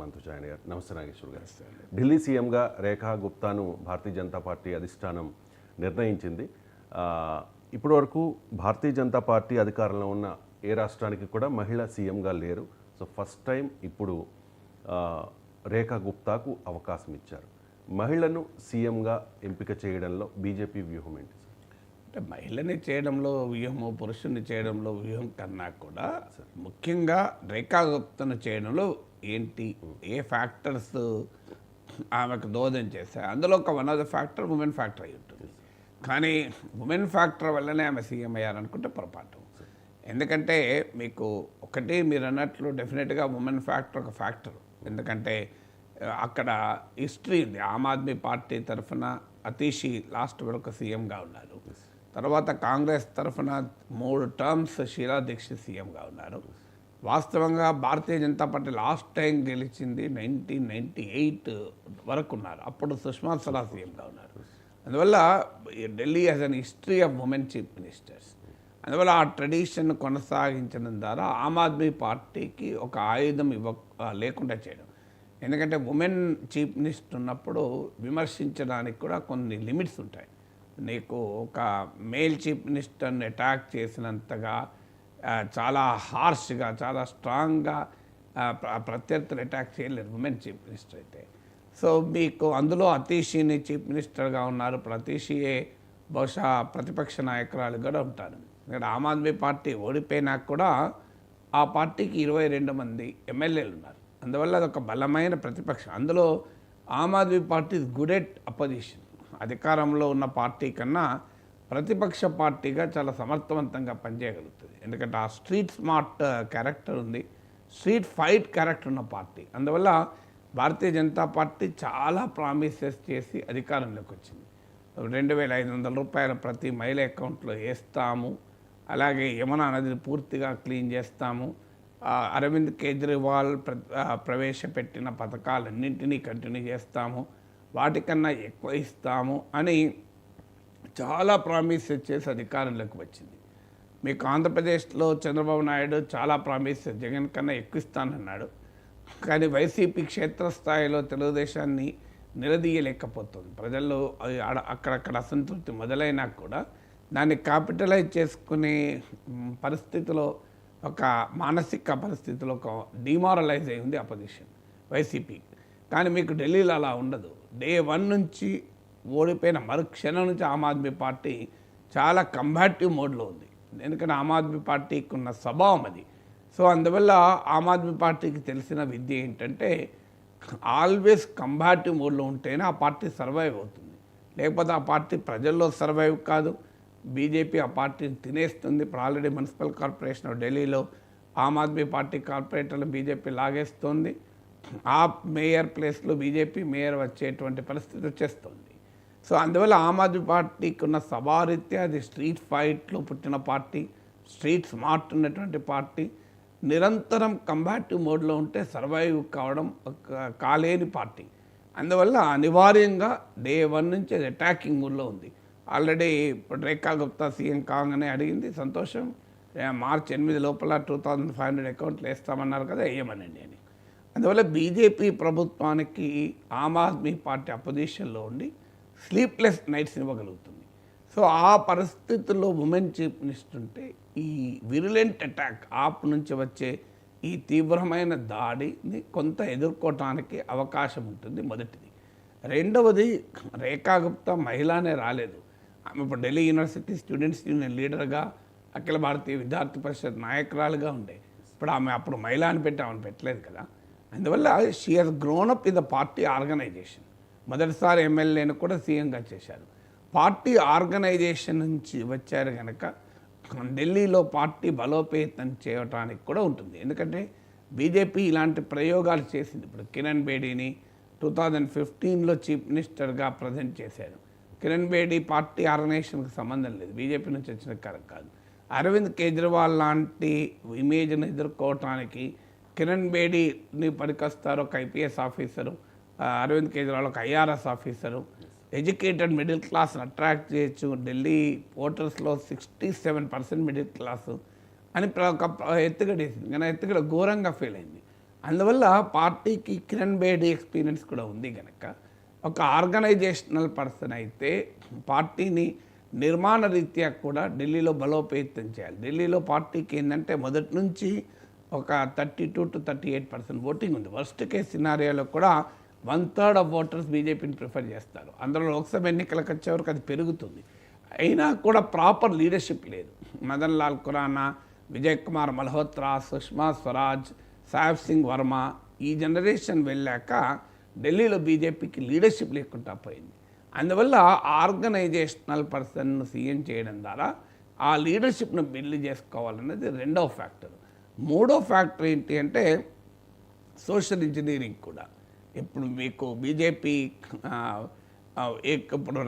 మనతో జాయిన్ అయ్యారు. నమస్తే నాగేశ్వర్ గారు. ఢిల్లీ సీఎంగా రేఖా గుప్తాను భారతీయ జనతా పార్టీ అధిష్టానం నిర్ణయించింది. ఇప్పటి వరకు భారతీయ జనతా పార్టీ అధికారంలో ఉన్న ఏ రాష్ట్రానికి కూడా మహిళా సీఎంగా లేరు. సో ఫస్ట్ టైం ఇప్పుడు రేఖా గుప్తాకు అవకాశం ఇచ్చారు. మహిళను సీఎంగా ఎంపిక చేయడంలో బీజేపీ వ్యూహం ఏంటి? అంటే మహిళని చేయడంలో వ్యూహము, పురుషుని చేయడంలో వ్యూహం కన్నా కూడా ముఖ్యంగా రేఖా గుప్తను చేయడంలో ఏంటి, ఏ ఫ్యాక్టర్స్ ఆమెకు దోహదం చేశాయి? అందులో ఒక one of the factor women factor అయి ఉంటుంది. కానీ ఉమెన్ ఫ్యాక్టర్ వల్లనే ఆమె సీఎం అయ్యారనుకుంటే పొరపాటు. ఎందుకంటే మీకు ఒకటి మీరు అన్నట్లు డెఫినెట్గా ఉమెన్ ఫ్యాక్టర్ ఒక ఫ్యాక్టర్. ఎందుకంటే అక్కడ హిస్టరీ ఉంది. ఆమ్ ఆద్మీ పార్టీ తరఫున అతీషి లాస్ట్ వరకు సీఎంగా ఉన్నారు. తర్వాత కాంగ్రెస్ తరఫున 3 టర్మ్స్ షీలా దీక్షిత్ సీఎంగా ఉన్నారు. వాస్తవంగా Bharatiya Janata party last time గెలిచింది 1998 వరకు ఉన్నారు. అప్పుడు సుష్మా స్వరాజ్ సీఎంగా ఉన్నారు. అందువల్ల Delhi has an history of women chief ministers. అందువల్ల ఆ ట్రెడిషన్ కొనసాగించడం ద్వారా ఆమ్ ఆద్మీ పార్టీకి ఒక ఆయుధం లేకుండా చేయడం. ఎందుకంటే ఉమెన్ చీఫ్ మినిస్టర్ ఉన్నప్పుడు విమర్శించడానికి కూడా కొన్ని లిమిట్స్ ఉంటాయి. నీకు ఒక మేల్ చీఫ్ మినిస్టర్ని అటాక్ చేసినంతగా చాలా హార్ష్గా, చాలా స్ట్రాంగ్గా ప్రత్యర్థులు అటాక్ చేయలేరు ఉమెన్ చీఫ్ మినిస్టర్ అయితే. సో మీకు అందులో అతీషిని చీఫ్ మినిస్టర్గా ఉన్నారు. అతీషియే బహుశా ప్రతిపక్ష నాయకురాలు కూడా ఉంటారు. ఎందుకంటే ఆమ్ ఆద్మీ పార్టీ ఓడిపోయినాక కూడా ఆ పార్టీకి 22 మంది ఎమ్మెల్యేలు ఉన్నారు. అందువల్ల అదొక బలమైన ప్రతిపక్షం. అందులో Aam Aadmi party good at opposition. అధికారంలో ఉన్న పార్టీ కన్నా ప్రతిపక్ష పార్టీగా చాలా సమర్థవంతంగా పనిచేయగలుగుతుంది. ఎందుకంటే ఆ స్ట్రీట్ స్మార్ట్ క్యారెక్టర్ ఉంది, స్ట్రీట్ ఫైట్ క్యారెక్టర్ ఉన్న పార్టీ. అందువల్ల భారతీయ జనతా పార్టీ చాలా ప్రామిసెస్ చేసి అధికారంలోకి వచ్చింది. 2,500 రూపాయలు ప్రతి మహిళ అకౌంట్లో వేస్తాము, అలాగే యమునా నదిని పూర్తిగా క్లీన్ చేస్తాము, అరవింద్ కేజ్రీవాల్ ప్రవేశపెట్టిన పథకాలన్నింటినీ కంటిన్యూ చేస్తాము, వాటికన్నా ఎక్కువ ఇస్తాము అని చాలా ప్రామిసెస్ చేసి అధికారంలోకి వచ్చింది. మీకు ఆంధ్రప్రదేశ్లో చంద్రబాబు నాయుడు చాలా ప్రామిసెస్ జగన్ కన్నా ఎక్కువ ఇస్తానన్నాడు. కానీ వైసీపీ క్షేత్రస్థాయిలో తెలుగుదేశాన్ని నిలదీయలేకపోతుంది. ప్రజల్లో అక్కడక్కడ అసంతృప్తి మొదలైనా కూడా దాన్ని క్యాపిటలైజ్ చేసుకునే పరిస్థితిలో, ఒక మానసిక పరిస్థితిలో ఒక డిమారలైజ్ అయి ఉంది అపోజిషన్ వైసీపీ. కానీ మీకు ఢిల్లీలో అలా ఉండదు. డే 1 నుంచి ఓడిపోయిన మరుక్షణం నుంచి ఆమ్ ఆద్మీ పార్టీ చాలా కంబాటివ్ మోడ్లో ఉంది. ఎందుకంటే ఆమ్ ఆద్మీ పార్టీకి ఉన్న స్వభావం అది. సో అందువల్ల ఆమ్ ఆద్మీ పార్టీకి తెలిసిన విద్య ఏంటంటే ఆల్వేస్ కంబాటివ్ మోడ్లో ఉంటేనే ఆ పార్టీ సర్వైవ్ అవుతుంది. లేకపోతే ఆ పార్టీ ప్రజల్లో సర్వైవ్ కాదు. బీజేపీ ఆ పార్టీని తినేస్తుంది. ఇప్పుడు ఆల్రెడీ మున్సిపల్ కార్పొరేషన్ ఢిల్లీలో ఆమ్ ఆద్మీ పార్టీ కార్పొరేటర్లు బీజేపీ లాగేస్తుంది. ఆ మేయర్ ప్లేస్లో బీజేపీ మేయర్ వచ్చేటువంటి పరిస్థితి వచ్చేస్తుంది. సో అందువల్ల ఆమ్ ఆద్మీ పార్టీకి ఉన్న సవారీత్యా అది స్ట్రీట్ ఫైట్లో పుట్టిన పార్టీ, స్ట్రీట్ స్మార్ట్ ఉన్నటువంటి పార్టీ, నిరంతరం కంబాటివ్ మోడ్లో ఉంటే సర్వైవ్ కావడం కాలేని పార్టీ. అందువల్ల అనివార్యంగా డే 1 నుంచి అది అటాకింగ్ మోడ్లో ఉంది. ఆల్రెడీ ఇప్పుడు రేఖా గుప్తా సీఎం కాగానే అడిగింది, సంతోషం, మార్చి 8 లోపల 2,500 అకౌంట్లు వేస్తామన్నారు కదా, వేయమనండి అని. అందువల్ల బీజేపీ ప్రభుత్వానికి ఆమ్ ఆద్మీ పార్టీ అపోజిషన్లో ఉండి స్లీప్లెస్ నైట్స్ ఇవ్వగలుగుతుంది. సో ఆ పరిస్థితుల్లో ఉమెన్ చీఫ్ మినిస్టర్ ఉంటే ఈ విరులెంట్ అటాక్ ఆప్ నుంచి వచ్చే ఈ తీవ్రమైన దాడిని కొంత ఎదుర్కోవటానికి అవకాశం ఉంటుంది. మొదటిది. రెండవది, రేఖా గుప్తా మహిళనే రాలేదు. ఆమె ఇప్పుడు ఢిల్లీ యూనివర్సిటీ స్టూడెంట్స్ యూనియన్ లీడర్గా, అఖిల భారతీయ విద్యార్థి పరిషత్ నాయకురాలుగా ఉండే. ఇప్పుడు ఆమె అప్పుడు మహిళ అని పెట్టి ఆమెను పెట్టలేదు కదా. అందువల్ల she has grown up in the party organization. మొదటిసారి ఎమ్మెల్యేను కూడా సీఎంగా చేశారు. పార్టీ ఆర్గనైజేషన్ నుంచి వచ్చారు కనుక ఢిల్లీలో పార్టీ బలోపేతం చేయడానికి కూడా ఉంటుంది. ఎందుకంటే బీజేపీ ఇలాంటి ప్రయోగాలు చేసింది. ఇప్పుడు కిరణ్ బేడీని 2015లో చీఫ్ మినిస్టర్గా ప్రజెంట్ చేశారు. కిరణ్ బేడీ పార్టీ ఆర్గనైజేషన్కి సంబంధం లేదు, బీజేపీ నుంచి వచ్చిన కాదు. అరవింద్ కేజ్రీవాల్ లాంటి ఇమేజ్ను ఎదుర్కోవటానికి కిరణ్ బేడీని పనికొస్తారు ఒక ఐపీఎస్ ఆఫీసరు, అరవింద్ కేజ్రీవాల్ ఒక ఐఆర్ఎస్ ఆఫీసరు. ఎడ్యుకేటెడ్ మిడిల్ క్లాస్ని అట్రాక్ట్ చేయొచ్చు. ఢిల్లీ ఓటర్స్లో 67% మిడిల్ క్లాసు అని ఒక ఎత్తుగడేసింది. కానీ ఎత్తుగడ ఘోరంగా ఫెయిల్ అయింది. అందువల్ల పార్టీకి కిరణ్ బేడి ఎక్స్పీరియన్స్ కూడా ఉంది కనుక ఒక ఆర్గనైజేషనల్ పర్సన్ అయితే పార్టీని నిర్మాణ రీత్యా కూడా ఢిల్లీలో బలోపేతం చేయాలి. ఢిల్లీలో పార్టీకి ఏంటంటే మొదటి నుంచి ఒక 32 to 38% ఓటింగ్ ఉంది. వర్స్ట్ కేస్ సినారియోలో కూడా 1/3 ఆఫ్ ఓటర్స్ బీజేపీని ప్రిఫర్ చేస్తారు. అందులో లోక్సభ ఎన్నికలకు వచ్చే వరకు అది పెరుగుతుంది. అయినా కూడా ప్రాపర్ లీడర్షిప్ లేదు. మదన్ లాల్ ఖురానా, విజయ్ కుమార్ మల్హోత్రా, సుష్మా స్వరాజ్, సాహెబ్ సింగ్ వర్మ ఈ జనరేషన్ వెళ్ళాక ఢిల్లీలో బీజేపీకి లీడర్షిప్ లేకుండా పోయింది. అందువల్ల ఆర్గనైజేషనల్ పర్సన్ సీఎం చేయడం ద్వారా ఆ లీడర్షిప్ను బిల్డ్ చేసుకోవాలన్నది రెండవ ఫ్యాక్టర్. మూడో ఫ్యాక్టర్ ఏంటి అంటే సోషల్ ఇంజనీరింగ్ కూడా. ఇప్పుడు మీకు బీజేపీ ఇప్పుడు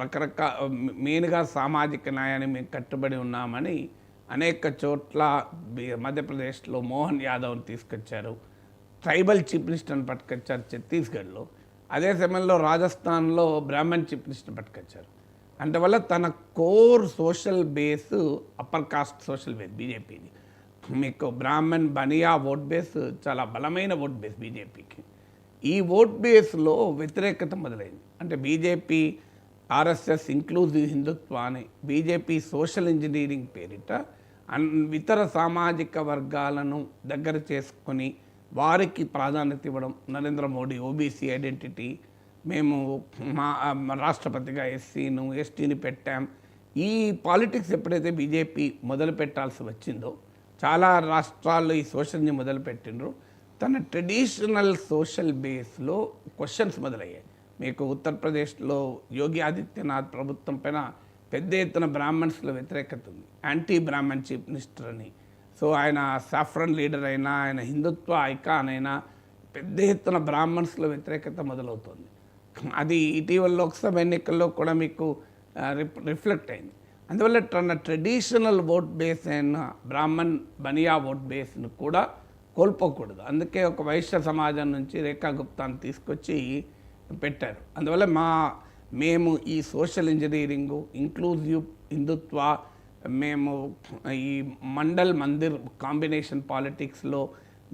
మెయిన్గా సామాజిక న్యాయాన్ని మేము కట్టుబడి ఉన్నామని అనేక చోట్ల మధ్యప్రదేశ్లో మోహన్ యాదవ్ని తీసుకొచ్చారు, ట్రైబల్ చీఫ్ మినిస్టర్ని పట్టుకొచ్చారు ఛత్తీస్గఢ్లో. అదే సమయంలో రాజస్థాన్లో బ్రాహ్మణ్ చీఫ్ మినిస్టర్ని పట్టుకొచ్చారు. అందువల్ల తన core social base upper caste social base బీజేపీది. మీకు బ్రాహ్మణ్ బనియా ఓట్ బేస్ చాలా బలమైన ఓట్ బేస్ బీజేపీకి. ఈ ఓట్ బేస్లో వ్యతిరేకత మొదలైంది. అంటే బీజేపీ ఆర్ఎస్ఎస్ ఇంక్లూజివ్ హిందుత్వ అని బీజేపీ సోషల్ ఇంజనీరింగ్ పేరిట ఇతర సామాజిక వర్గాలను దగ్గర చేసుకొని వారికి ప్రాధాన్యత ఇవ్వడం. నరేంద్ర మోడీ ఓబీసీ ఐడెంటిటీ, మేము మా రాష్ట్రపతిగా ఎస్సీను ఎస్టీని పెట్టాం. ఈ పాలిటిక్స్ ఎప్పుడైతే బీజేపీ మొదలు పెట్టాల్సి వచ్చిందో చాలా రాష్ట్రాల్లో ఈ సోషల్ని మొదలుపెట్టిండ్రు. తన ట్రెడిషనల్ సోషల్ బేస్లో క్వశ్చన్స్ మొదలయ్యాయి. మీకు ఉత్తరప్రదేశ్లో యోగి ఆదిత్యనాథ్ ప్రభుత్వం పైన పెద్ద ఎత్తున బ్రాహ్మణ్స్లో వ్యతిరేకత ఉంది. యాంటీ బ్రాహ్మణ్ చీఫ్ మినిస్టర్ అని. సో ఆయన సాఫ్రన్ లీడర్ అయినా, ఆయన హిందుత్వ ఐకాన్ అయినా పెద్ద ఎత్తున బ్రాహ్మణ్స్లో వ్యతిరేకత మొదలవుతుంది. అది ఇటీవల లోక్సభ ఎన్నికల్లో కూడా మీకు రిఫ్లెక్ట్ అయింది. అందువల్ల తన ట్రెడిషనల్ ఓట్ బేస్ అయిన బ్రాహ్మణ్ బనియా ఓట్ బేస్ను కూడా కోల్పోకూడదు. అందుకే ఒక వైశ్య సమాజం నుంచి రేఖా గుప్తాను తీసుకొచ్చి పెట్టారు. అందువల్ల మేము ఈ సోషల్ ఇంజనీరింగు, ఇంక్లూజివ్ హిందుత్వ, మేము ఈ మండల్ మందిర్ కాంబినేషన్ పాలిటిక్స్లో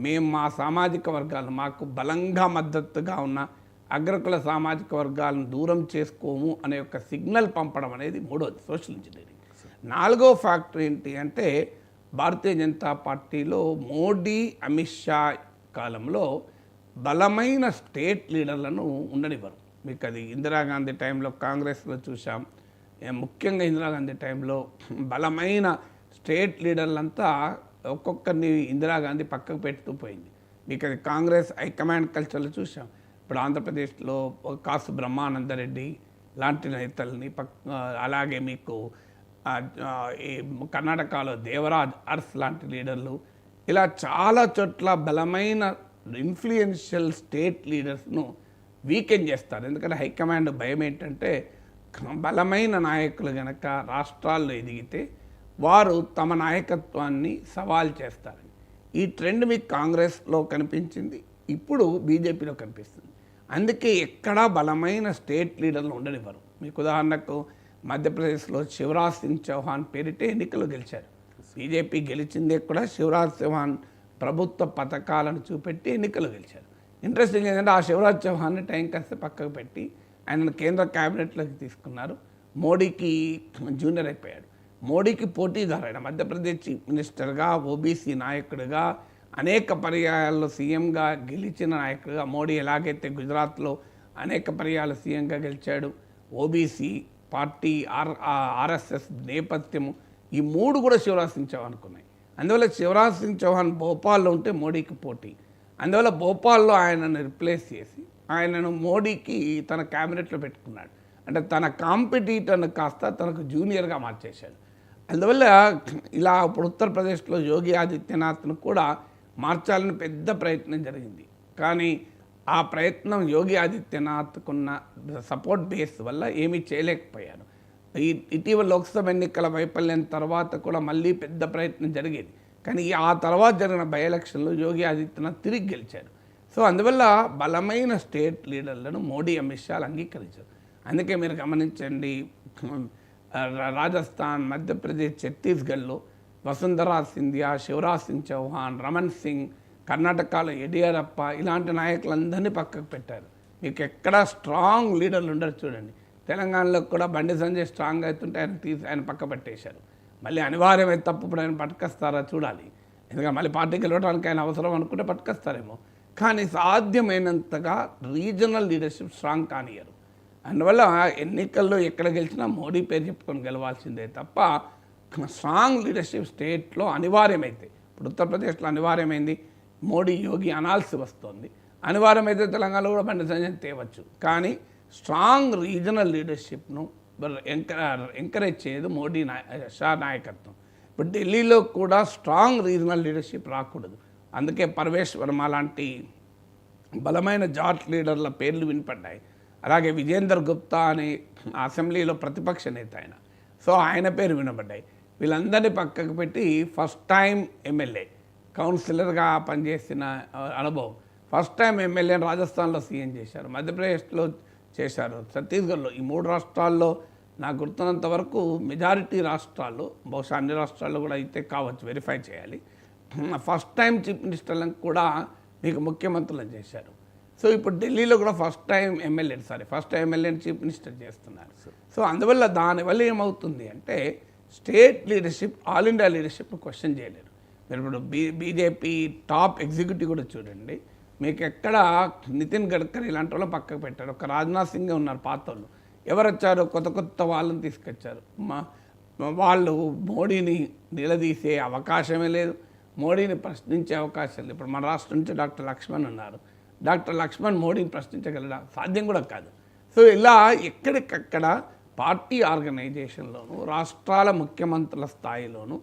మేము మా సామాజిక వర్గాలు మాకు బలంగా మద్దతుగా ఉన్న అగ్రకుల సామాజిక వర్గాలను దూరం చేసుకోము అనే ఒక సిగ్నల్ పంపడం అనేది మూడోది సోషల్ ఇంజనీరింగ్. నాలుగో ఫ్యాక్టర్ ఏంటి అంటే భారతీయ జనతా పార్టీలో మోడీ అమిత్ షా కాలంలో బలమైన స్టేట్ లీడర్లను ఉండనివ్వరు. మీకు అది ఇందిరాగాంధీ టైంలో కాంగ్రెస్లో చూసాం. ముఖ్యంగా ఇందిరాగాంధీ టైంలో బలమైన స్టేట్ లీడర్లంతా ఒక్కొక్కరిని ఇందిరాగాంధీ పక్కకు పెడుతూ పోయింది. మీకు అది కాంగ్రెస్ హైకమాండ్ కల్చర్లో చూసాం. ఇప్పుడు ఆంధ్రప్రదేశ్లో కాసు బ్రహ్మానందరెడ్డి లాంటి నేతల్ని అలాగే మీకు ఈ కర్ణాటకలో దేవరాజ్ అర్స్ లాంటి లీడర్లు, ఇలా చాలా చోట్ల బలమైన ఇన్ఫ్లుయెన్షియల్ స్టేట్ లీడర్స్ను వీకెండ్ చేస్తారు. ఎందుకంటే హైకమాండ్ భయం ఏంటంటే బలమైన నాయకులు కనుక రాష్ట్రాల్లో ఎదిగితే వారు తమ నాయకత్వాన్ని సవాల్ చేస్తారని. ఈ ట్రెండ్ మీకు కాంగ్రెస్లో కనిపించింది, ఇప్పుడు బీజేపీలో కనిపిస్తుంది. అందుకే ఎక్కడా బలమైన స్టేట్ లీడర్లు ఉండనివ్వరు. మీకు ఉదాహరణకు మధ్యప్రదేశ్లో శివరాజ్ సింగ్ చౌహాన్ పేరిటే ఎన్నికలు గెలిచారు. బీజేపీ గెలిచిందే కూడా శివరాజ్ చౌహాన్ ప్రభుత్వ పథకాలను చూపెట్టి ఎన్నికలు గెలిచారు. ఇంట్రెస్టింగ్ ఏంటంటే ఆ శివరాజ్ చౌహాన్ని టైం కాస్త పక్కకు పెట్టి ఆయనను కేంద్ర క్యాబినెట్లోకి తీసుకున్నారు. మోడీకి జూనియర్ అయిపోయాడు. మోడీకి పోటీదారు ఆయన మధ్యప్రదేశ్ చీఫ్ మినిస్టర్గా, ఓబీసీ నాయకుడిగా, అనేక పర్యాయాల్లో సీఎంగా గెలిచిన నాయకుడిగా. మోడీ ఎలాగైతే గుజరాత్లో అనేక పర్యాయాలు సీఎంగా గెలిచాడు. ఓబీసీ పార్టీ, ఆర్ఎస్ఎస్ నేపథ్యము, ఈ మూడు కూడా శివరాజ్ సింగ్ చౌహాన్ ఉన్నాయి. అందువల్ల శివరాజ్ సింగ్ చౌహాన్ భోపాల్లో ఉంటే మోడీకి పోటీ. అందువల్ల భోపాల్లో ఆయనను రిప్లేస్ చేసి ఆయనను మోడీకి తన క్యాబినెట్లో పెట్టుకున్నాడు. అంటే తన కాంపిటీటర్ను కాస్త తనకు జూనియర్గా మార్చేశాడు. అందువల్ల ఇలా ఇప్పుడు ఉత్తరప్రదేశ్లో యోగి ఆదిత్యనాథ్ను కూడా మార్చాలని పెద్ద ప్రయత్నం జరిగింది. కానీ ఆ ప్రయత్నం యోగి ఆదిత్యనాథ్కున్న సపోర్ట్ బేస్ వల్ల ఏమీ చేయలేకపోయారు. ఇటీవల లోక్సభ ఎన్నికల వైఫల్యం తర్వాత కూడా మళ్ళీ పెద్ద ప్రయత్నం జరిగేది. కానీ ఆ తర్వాత జరిగిన బై ఎలక్షన్లో యోగి ఆదిత్యనాథ్ తిరిగి గెలిచారు. సో అందువల్ల బలమైన స్టేట్ లీడర్లను మోడీ అమిత్ షాలు అంగీకరించారు. అందుకే మీరు గమనించండి, రాజస్థాన్, మధ్యప్రదేశ్, ఛత్తీస్గఢ్లో వసుంధరా సింధియా, శివరాజ్ సింగ్ చౌహాన్, రమణ్ సింగ్, కర్ణాటకలో యడియూరప్ప ఇలాంటి నాయకులందరినీ పక్కకు పెట్టారు. మీకు ఎక్కడా స్ట్రాంగ్ లీడర్లు ఉండరు చూడండి. తెలంగాణలో కూడా బండి సంజయ్ స్ట్రాంగ్ అవుతుంటే ఆయన పక్క పెట్టేశారు. మళ్ళీ అనివార్యమైన తప్పు ఇప్పుడు ఆయన పట్టుకొస్తారా చూడాలి. ఎందుకంటే మళ్ళీ పార్టీకి వెళ్ళడానికి ఆయన అవసరం అనుకుంటే పట్టుకొస్తారేమో. కానీ సాధ్యమైనంతగా రీజనల్ లీడర్షిప్ స్ట్రాంగ్ కానియరు. అందువల్ల ఎన్నికల్లో ఎక్కడ గెలిచినా మోడీ పేరు చెప్పుకొని గెలవాల్సిందే తప్ప స్ట్రాంగ్ లీడర్షిప్ స్టేట్లో అనివార్యమైతే, ఇప్పుడు ఉత్తరప్రదేశ్లో అనివార్యమైంది, మోడీ యోగి అనాల్సి వస్తుంది. అనివార్యమైతే తెలంగాణలో కూడా బండి సంజయ్ తేవచ్చు. కానీ స్ట్రాంగ్ రీజనల్ లీడర్షిప్ను ఎంకరేజ్ చేయదు మోడీ షా నాయకత్వం. ఇప్పుడు ఢిల్లీలో కూడా స్ట్రాంగ్ రీజనల్ లీడర్షిప్ రాకూడదు. అందుకే పర్వేష్ వర్మ లాంటి బలమైన జాట్ లీడర్ల పేర్లు వినపడ్డాయి. అలాగే విజేందర్ గుప్తా అనే అసెంబ్లీలో ప్రతిపక్ష నేత ఆయన, సో ఆయన పేరు వినబడ్డాయి. వీళ్ళందరినీ పక్కకు పెట్టి ఫస్ట్ టైం ఎమ్మెల్యే, కౌన్సిలర్గా పనిచేసిన అనుభవం, ఫస్ట్ టైం ఎమ్మెల్యేని రాజస్థాన్లో సీఎం చేశారు, మధ్యప్రదేశ్లో చేశారు, ఛత్తీస్గఢ్లో. ఈ 3 రాష్ట్రాల్లో నాకు గుర్తున్నంత వరకు మెజారిటీ రాష్ట్రాల్లో, బహుశా అన్ని రాష్ట్రాల్లో కూడా అయితే కావచ్చు, వెరిఫై చేయాలి, ఫస్ట్ టైం చీఫ్ మినిస్టర్లను కూడా మీకు ముఖ్యమంత్రులను చేశారు. సో ఇప్పుడు ఢిల్లీలో కూడా ఫస్ట్ టైం ఎమ్మెల్యేని చీఫ్ మినిస్టర్ చేస్తున్నారు. సో అందువల్ల దానివల్ల ఏమవుతుంది అంటే స్టేట్ లీడర్షిప్, ఆల్ ఇండియా లీడర్షిప్ను క్వశ్చన్ చేయలేరు. మీరు ఇప్పుడు బీజేపీ టాప్ ఎగ్జిక్యూటివ్ కూడా చూడండి, మీకు ఎక్కడ నితిన్ గడ్కరీ ఇలాంటి వాళ్ళు పక్కకు పెట్టారు. ఒక రాజ్నాథ్ సింగ్ ఉన్నారు పాత వాళ్ళు, ఎవరు వచ్చారు, కొత్త వాళ్ళని తీసుకొచ్చారు. వాళ్ళు మోడీని నిలదీసే అవకాశమే లేదు, మోడీని ప్రశ్నించే అవకాశం లేదు. ఇప్పుడు మన రాష్ట్రం నుంచి డాక్టర్ లక్ష్మణ్ ఉన్నారు, డాక్టర్ లక్ష్మణ్ మోడీని ప్రశ్నించగలడా? సాధ్యం కూడా కాదు. సో ఇలా ఎక్కడికక్కడ పార్టీ ఆర్గనైజేషన్లోనూ రాష్ట్రాల ముఖ్యమంత్రుల స్థాయిలోనూ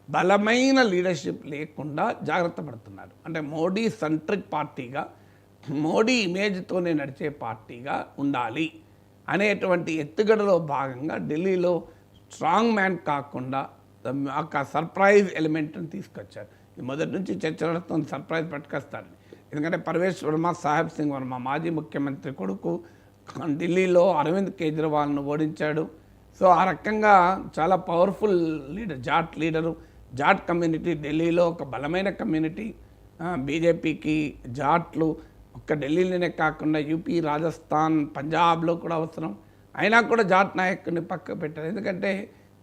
బలమైన లీడర్షిప్ లేకుండా జాగ్రత్త పడుతున్నారు. అంటే మోడీ సెంట్రిక్ పార్టీగా, మోడీ ఇమేజ్తోనే నడిచే పార్టీగా ఉండాలి అనేటువంటి ఎత్తుగడలో భాగంగా ఢిల్లీలో స్ట్రాంగ్ మ్యాన్ కాకుండా ఒక సర్ప్రైజ్ ఎలిమెంట్ని తీసుకొచ్చారు. మొదటి నుంచి చర్చ నడుస్తుంది, సర్ప్రైజ్ పట్టుకొస్తారు. ఎందుకంటే పర్వేష్ వర్మ, సాహెబ్ సింగ్ వర్మ మాజీ ముఖ్యమంత్రి కొడుకు ఢిల్లీలో అరవింద్ కేజ్రీవాల్ను ఓడించాడు. సో ఆ రకంగా చాలా powerful leader, Jat leader. Jat community ఢిల్లీలో ఒక బలమైన కమ్యూనిటీ. బీజేపీకి జాట్లు ఒక్క ఢిల్లీలోనే కాకుండా యూపీ, రాజస్థాన్, పంజాబ్లో కూడా అవసరం. అయినా కూడా జాట్ నాయకుడిని పక్క పెట్టారు. ఎందుకంటే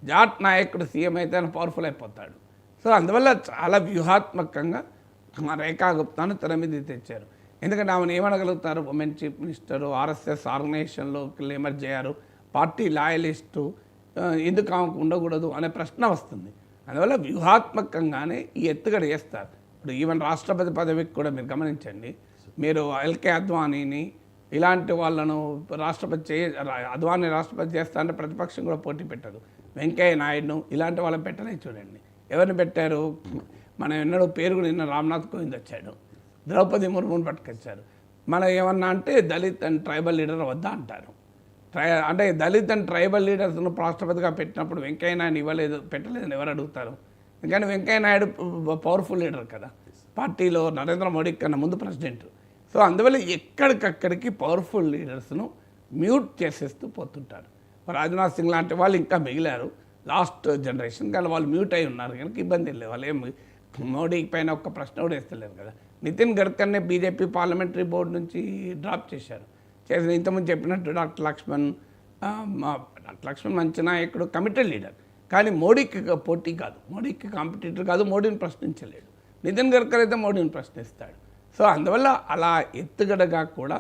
జాట్ నాయకుడు సీఎం అయితే ఆయన పవర్ఫుల్ అయిపోతాడు. సో అందువల్ల చాలా వ్యూహాత్మకంగా రేఖా గుప్తాను తెర మీద తెచ్చారు. ఎందుకంటే ఆమెను ఏమనగలుగుతారు, ఉమెన్ చీఫ్ మినిస్టరు, ఆర్ఎస్ఎస్ ఆర్గనైజేషన్లోకి ఎమర్జ్ అయ్యారు, పార్టీ లాయలిస్టు, ఎందుకు ఆమెకు ఉండకూడదు అనే ప్రశ్న వస్తుంది. అందువల్ల వ్యూహాత్మకంగానే ఈ ఎత్తుగడ చేస్తారు. ఇప్పుడు ఈవెన్ రాష్ట్రపతి పదవికి కూడా మీరు గమనించండి, మీరు ఎల్కే అద్వానీని ఇలాంటి వాళ్ళను అద్వానీ రాష్ట్రపతి చేస్తా అంటే ప్రతిపక్షం కూడా పోటీ పెట్టదు. వెంకయ్య నాయుడును ఇలాంటి వాళ్ళని పెట్టలే చూడండి. ఎవరిని పెట్టారు? మనం ఎన్నడూ పేరు కూడా నిన్న రామ్నాథ్ కోవింద్ వచ్చాడు, ద్రౌపది ముర్మును పట్టుకొచ్చారు. మనం ఏమన్నా అంటే దళిత్ అండ్ ట్రైబల్ లీడర్ వద్దా అంటారు. అంటే దళిత్ అండ్ ట్రైబల్ లీడర్స్ను రాష్ట్రపతిగా పెట్టినప్పుడు వెంకయ్య నాయుడు పెట్టలేదని ఎవరు అడుగుతారు? ఎందుకంటే వెంకయ్య నాయుడు పవర్ఫుల్ లీడర్ కదా, పార్టీలో నరేంద్ర మోడీ కన్నా ముందు ప్రెసిడెంట్. సో అందువల్ల ఎక్కడికక్కడికి పవర్ఫుల్ లీడర్స్ను మ్యూట్ చేసేస్తూ పోతుంటారు. రాజ్నాథ్ సింగ్ లాంటి వాళ్ళు ఇంకా మిగిలారు లాస్ట్ జనరేషన్, కానీ వాళ్ళు మ్యూట్ అయి ఉన్నారు కనుక ఇబ్బంది లేదు. వాళ్ళు ఏమి మోడీ పైన ఒక్క ప్రశ్న కూడా వేస్తలేరు కదా. నితిన్ గడ్కర్నే బీజేపీ పార్లమెంటరీ బోర్డు నుంచి డ్రాప్ చేశారు. ఇంతకుముందు చెప్పినట్టు డాక్టర్ లక్ష్మణ్ మంచి నాయకుడు, కమిటెడ్ లీడర్, కానీ మోడీకి పోటీ కాదు, మోడీకి కాంపిటీటర్ కాదు, మోడీని ప్రశ్నించలేడు. నితిన్ గడ్కర్ అయితే మోడీని ప్రశ్నిస్తాడు. సో అందువల్ల అలా ఎత్తుగడగా కూడా